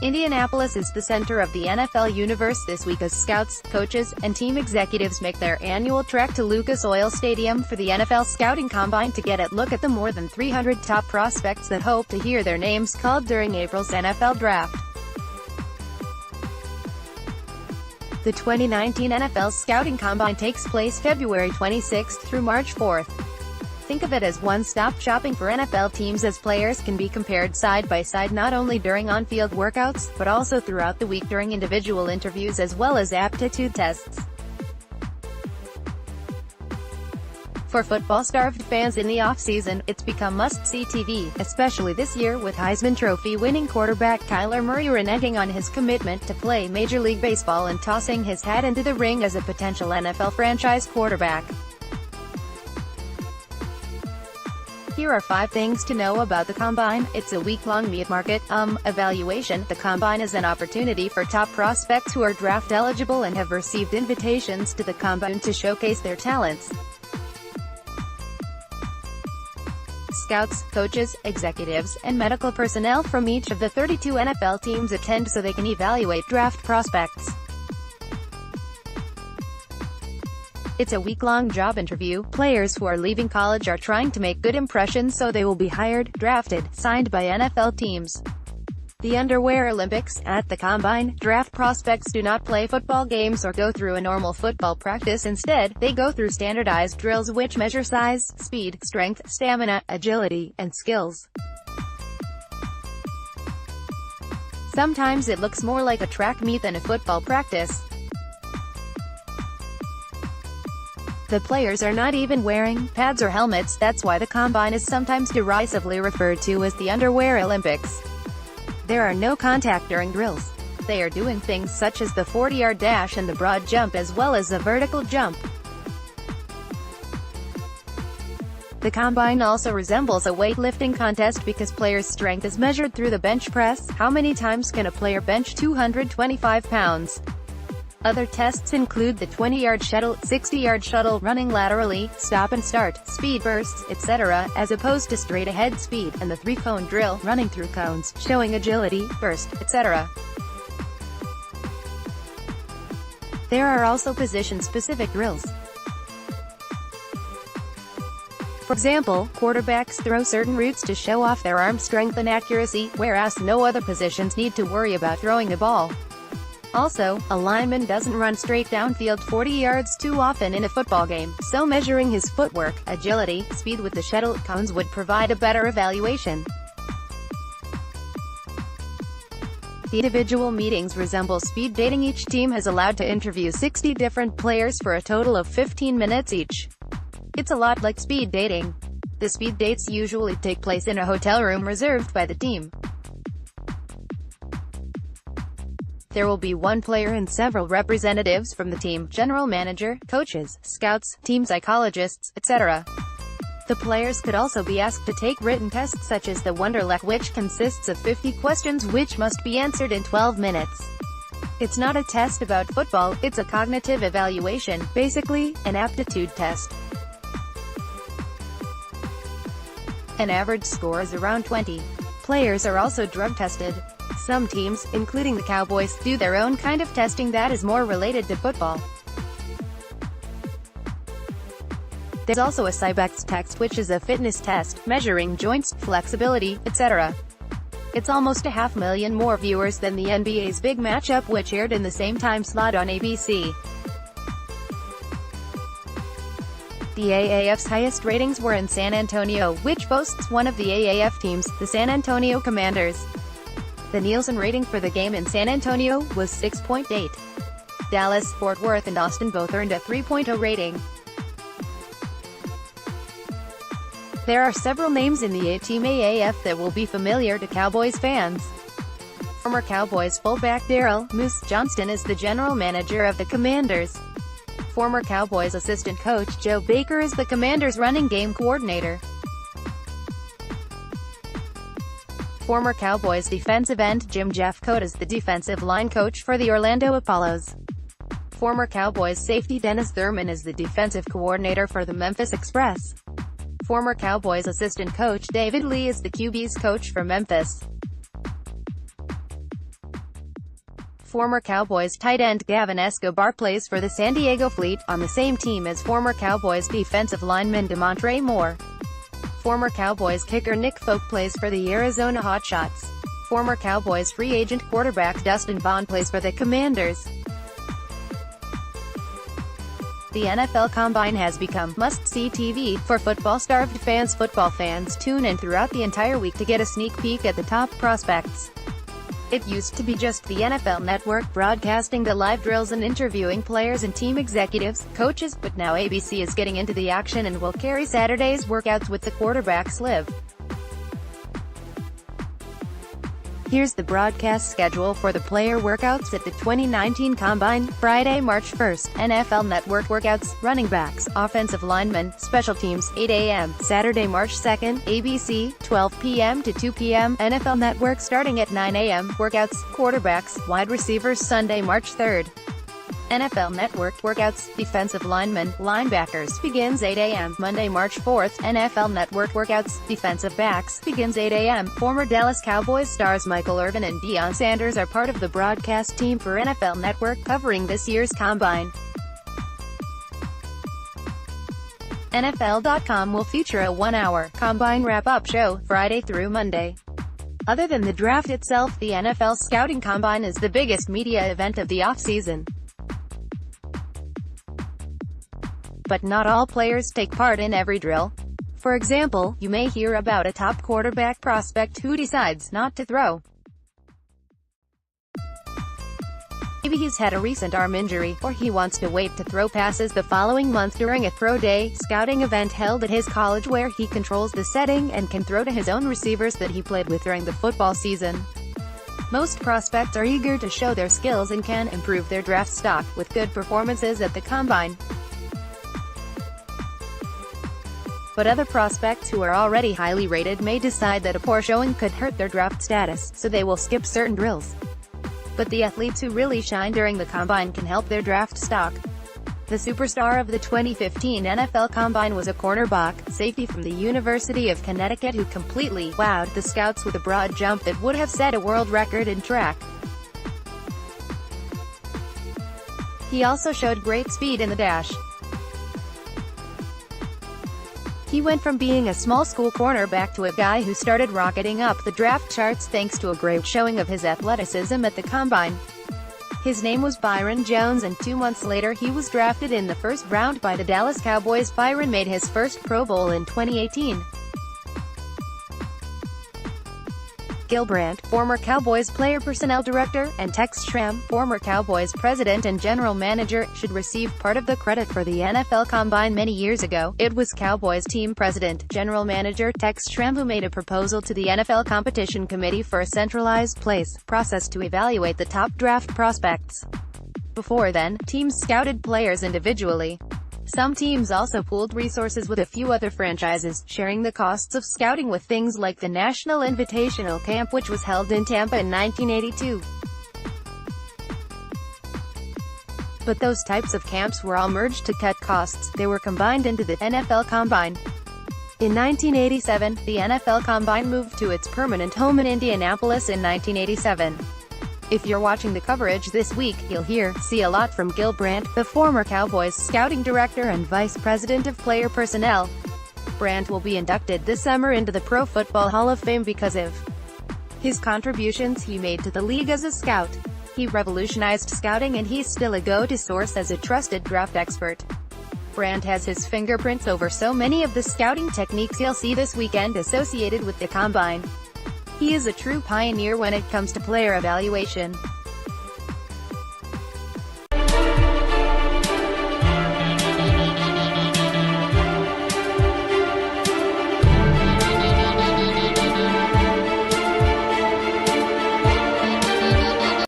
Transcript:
Indianapolis is the center of the NFL universe this week as scouts, coaches, and team executives make their annual trek to Lucas Oil Stadium for the NFL Scouting Combine to get a look at the more than 300 top prospects that hope to hear their names called during April's NFL Draft. The 2019 NFL Scouting Combine takes place February 26 through March 4. Think of it as one-stop shopping for NFL teams, as players can be compared side by side not only during on-field workouts, but also throughout the week during individual interviews as well as aptitude tests. For football-starved fans in the off-season, it's become must-see TV, especially this year with Heisman Trophy-winning quarterback Kyler Murray reneging on his commitment to play Major League Baseball and tossing his hat into the ring as a potential NFL franchise quarterback. Here are 5 things to know about the Combine. It's a week-long meat market, evaluation. The Combine is an opportunity for top prospects who are draft eligible and have received invitations to the Combine to showcase their talents. Scouts, coaches, executives, and medical personnel from each of the 32 NFL teams attend so they can evaluate draft prospects. It's a week-long job interview. Players who are leaving college are trying to make good impressions so they will be hired, drafted, signed by NFL teams. The Underwear Olympics. At the Combine, draft prospects do not play football games or go through a normal football practice. Instead, they go through standardized drills which measure size, speed, strength, stamina, agility, and skills. Sometimes it looks more like a track meet than a football practice. The players are not even wearing pads or helmets. That's why the Combine is sometimes derisively referred to as the Underwear Olympics. There are no contact during drills. They are doing things such as the 40-yard dash and the broad jump as well as the vertical jump. The Combine also resembles a weightlifting contest because players' strength is measured through the bench press. How many times can a player bench 225 pounds? Other tests include the 20-yard shuttle, 60-yard shuttle, running laterally, stop and start, speed bursts, etc., as opposed to straight-ahead speed, and the 3-cone drill, running through cones, showing agility, burst, etc. There are also position-specific drills. For example, quarterbacks throw certain routes to show off their arm strength and accuracy, whereas no other positions need to worry about throwing the ball. Also, a lineman doesn't run straight downfield 40 yards too often in a football game, so measuring his footwork, agility, speed with the shuttle cones would provide a better evaluation. The individual meetings resemble speed dating. Each team has allowed to interview 60 different players for a total of 15 minutes each. It's a lot like speed dating. The speed dates usually take place in a hotel room reserved by the team. There will be one player and several representatives from the team, general manager, coaches, scouts, team psychologists, etc. The players could also be asked to take written tests such as the Wonderlic, which consists of 50 questions which must be answered in 12 minutes. It's not a test about football, it's a cognitive evaluation, basically, an aptitude test. An average score is around 20. Players are also drug tested. Some teams, including the Cowboys, do their own kind of testing that is more related to football. There's also a Cybex test, which is a fitness test, measuring joints, flexibility, etc. It's almost 500,000 more viewers than the NBA's Big Matchup, which aired in the same time slot on ABC. The AAF's highest ratings were in San Antonio, which boasts one of the AAF teams, the San Antonio Commanders. The Nielsen rating for the game in San Antonio was 6.8. Dallas, Fort Worth and Austin both earned a 3.0 rating. There are several names in the A-Team AAF that will be familiar to Cowboys fans. Former Cowboys fullback Darrell "Moose" Johnston is the general manager of the Commanders. Former Cowboys assistant coach Joe Baker is the Commanders' running game coordinator. Former Cowboys defensive end Jim Jeffcoat is the defensive line coach for the Orlando Apollos. Former Cowboys safety Dennis Thurman is the defensive coordinator for the Memphis Express. Former Cowboys assistant coach David Lee is the QB's coach for Memphis. Former Cowboys tight end Gavin Escobar plays for the San Diego Fleet, on the same team as former Cowboys defensive lineman DeMontre Moore. Former Cowboys kicker Nick Folk plays for the Arizona Hotshots. Former Cowboys free agent quarterback Dustin Vaughn plays for the Commanders. The NFL Combine has become must-see TV for football-starved fans. Football fans tune in throughout the entire week to get a sneak peek at the top prospects. It used to be just the NFL Network broadcasting the live drills and interviewing players and team executives, coaches, but now ABC is getting into the action and will carry Saturday's workouts with the quarterbacks live. Here's the broadcast schedule for the player workouts at the 2019 Combine. Friday, March 1st, NFL Network workouts, running backs, offensive linemen, special teams, 8 a.m. Saturday, March 2nd, ABC, 12 p.m. to 2 p.m. NFL Network starting at 9 a.m. Workouts, quarterbacks, wide receivers Sunday, March 3rd. NFL Network workouts, defensive linemen, linebackers, begins 8 a.m. Monday, March 4th. NFL Network workouts, defensive backs, begins 8 a.m. Former Dallas Cowboys stars Michael Irvin and Deion Sanders are part of the broadcast team for NFL Network covering this year's Combine. NFL.com will feature a 1-hour Combine wrap-up show, Friday through Monday. Other than the draft itself, the NFL Scouting Combine is the biggest media event of the offseason. But not all players take part in every drill. For example, you may hear about a top quarterback prospect who decides not to throw. Maybe he's had a recent arm injury, or he wants to wait to throw passes the following month during a pro day scouting event held at his college where he controls the setting and can throw to his own receivers that he played with during the football season. Most prospects are eager to show their skills and can improve their draft stock with good performances at the Combine. But other prospects who are already highly rated may decide that a poor showing could hurt their draft status, so they will skip certain drills. But the athletes who really shine during the Combine can help their draft stock. The superstar of the 2015 NFL Combine was a cornerback, safety from the University of Connecticut who completely wowed the scouts with a broad jump that would have set a world record in track. He also showed great speed in the dash. He went from being a small school cornerback to a guy who started rocketing up the draft charts thanks to a great showing of his athleticism at the Combine. His name was Byron Jones, and 2 months later he was drafted in the first round by the Dallas Cowboys. Byron made his first Pro Bowl in 2018. Gil Brandt, former Cowboys player personnel director, and Tex Schramm, former Cowboys president and general manager, should receive part of the credit for the NFL Combine. Many years ago, it was Cowboys team president, general manager Tex Schramm who made a proposal to the NFL Competition Committee for a centralized process to evaluate the top draft prospects. Before then, teams scouted players individually. Some teams also pooled resources with a few other franchises, sharing the costs of scouting with things like the National Invitational Camp, which was held in Tampa in 1982. But those types of camps were all merged to cut costs. They were combined into the NFL Combine. In 1987, the NFL Combine moved to its permanent home in Indianapolis in 1987. If you're watching the coverage this week, you'll see a lot from Gil Brandt, the former Cowboys scouting director and vice president of player personnel. Brandt will be inducted this summer into the Pro Football Hall of Fame because of his contributions he made to the league as a scout. He revolutionized scouting and he's still a go-to source as a trusted draft expert. Brandt has his fingerprints over so many of the scouting techniques you'll see this weekend associated with the Combine. He is a true pioneer when it comes to player evaluation.